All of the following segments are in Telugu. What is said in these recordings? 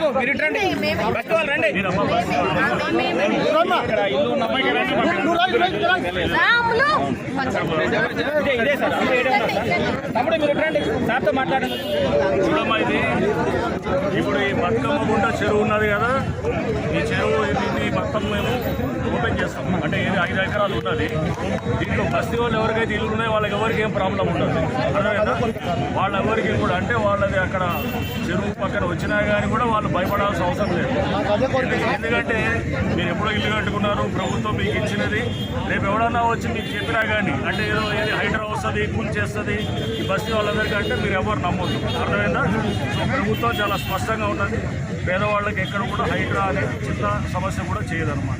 బాబు మీరు రండి, బస్ వాళ్ళు రండి. ఇదే సార్ తమ్ముడు మీరు రండి, సార్తో మాట్లాడండి. చూడమ్మా, ఇది ఇప్పుడు ఈ బతుకమ్మ గుంట చెరువు ఉన్నది కదా, ఈ చెరువు దీన్ని మొత్తం మేము ఓపెన్ చేస్తాం. అంటే ఇది 5 ఎకరాలు ఉన్నది. దీంట్లో బస్తీ వాళ్ళు ఎవరికైతే ఇల్లు ఉన్నాయో వాళ్ళకి ఎవరికి ఏం ప్రాబ్లం ఉండదు. అర్థమైందా? వాళ్ళెవరికి కూడా అంటే వాళ్ళది అక్కడ చెరువు పక్కన వచ్చినా కానీ కూడా వాళ్ళు భయపడాల్సిన అవసరం లేదు. ఎందుకంటే మీరు ఎప్పుడో ఇల్లు కట్టుకున్నారు, ప్రభుత్వం మీకు ఇచ్చినది. రేపు ఎవడన్నా వచ్చి మీకు చెప్పినా కానీ అంటే ఏదో ఏది హైడ్రా వస్తుంది, కూల్ చేస్తుంది ఈ బస్తీ వాళ్ళందరికీ అంటే మీరు ఎవరు నమ్మొద్దు. అర్థమైందా? సో ప్రభుత్వం చాలా స్పష్టంగా ఉంటుంది. పేదవాళ్ళకి ఎక్కడ కూడా హైడ్రా అనే చిన్న సమస్య కూడా చేయదన్నమాట.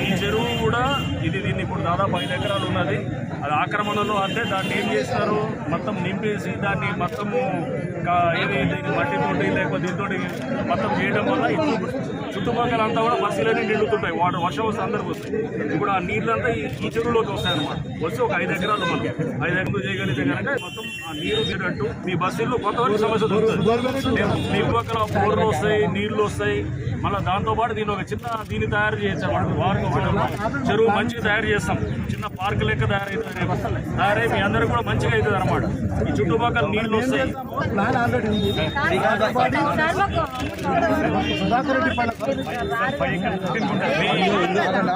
ఈ చెరువు కూడా దీన్ని ఇప్పుడు దాదాపు 5 ఎకరాలు ఉన్నది. అది ఆక్రమణలో అంటే దాన్ని ఏం చేస్తారు, మొత్తం నింపేసి దాన్ని మొత్తము దీన్ని మట్టితోటి లేకపోతే దీంతో మొత్తం చేయడం వల్ల ఇప్పుడు చుట్టుపక్కల అంతా కూడా బస్సులన్నీ నిండుతుంటాయి. వాటర్ వర్షం వస్తే అందరికి వస్తాయి. ఇప్పుడు ఆ నీళ్ళంతా ఈ చెరువులోకి వస్తాయన్నమాట. వస్తే ఒక 5 ఎకరాలు మనకి 5 ఎకరాలు చేయగలిగితే కనుక మొత్తం ఆ నీరు తీరట్టు మీ బస్సుల్లో కొంతవరకు సమస్య దొరుకుతుంది. మీ పక్కన బోర్లు వస్తాయి, నీళ్లు వస్తాయి. మళ్ళీ దాంతోపాటు దీన్ని ఒక చిన్న దీన్ని తయారు చేయొచ్చు అన్నమాట. చెరువు మంచిగా తయారు చేస్తాం, చిన్న పార్క్ లెక్క తయారై మీ అందరూ కూడా మంచిగా అవుతుంది అనమాట. ఈ చుట్టుపక్కల నీళ్లు వస్తాయి.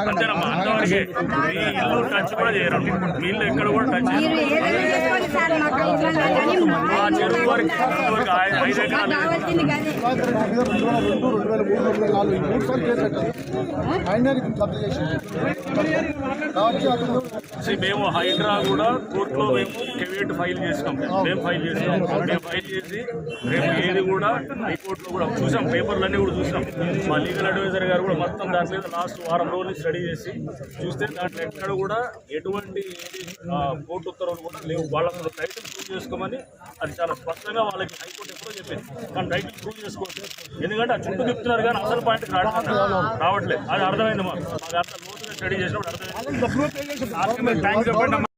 అంతేనమ్మా, అంతవరకే. మీ ఇల్లు టచ్ కూడా చేయరు, నీళ్ళు ఎక్కడ కూడా టచ్ చేయరు. ఆ చెరువు వరకు 5 ఎకరాలు మేము హైడ్రా కూడా కోర్టులో మేము కెవియట్ ఫైల్ చేసినాం. మేము ఫైల్ చేసి రేపు ఏది కూడా హైకోర్టులో కూడా చూసాం, పేపర్లన్నీ కూడా చూసాం. మా లీగల్ అడ్వైజర్ గారు కూడా మొత్తం దాని మీద లాస్ట్ వారం రోజులు స్టడీ చేసి చూస్తే దాంట్లో ఎక్కడ కూడా ఎటువంటి కోర్టు ఉత్తర్వులు కూడా లేవు. వాళ్ళకు టైటిల్ ప్రూవ్ చేసుకోమని అది చాలా స్పష్టంగా వాళ్ళకి హైకోర్టు ఎప్పుడో చెప్పింది. కానీ టైటిల్ ప్రూవ్ చేసుకోవచ్చు. ఎందుకంటే ఆ చుట్టూ తిప్పుతున్నారు కానీ అసలు పాయింట్ రావట్లేదు. అది అర్థమైంది. మాకు అంత లోతుగా స్టడీ చేసినప్పుడు అర్థమైంది.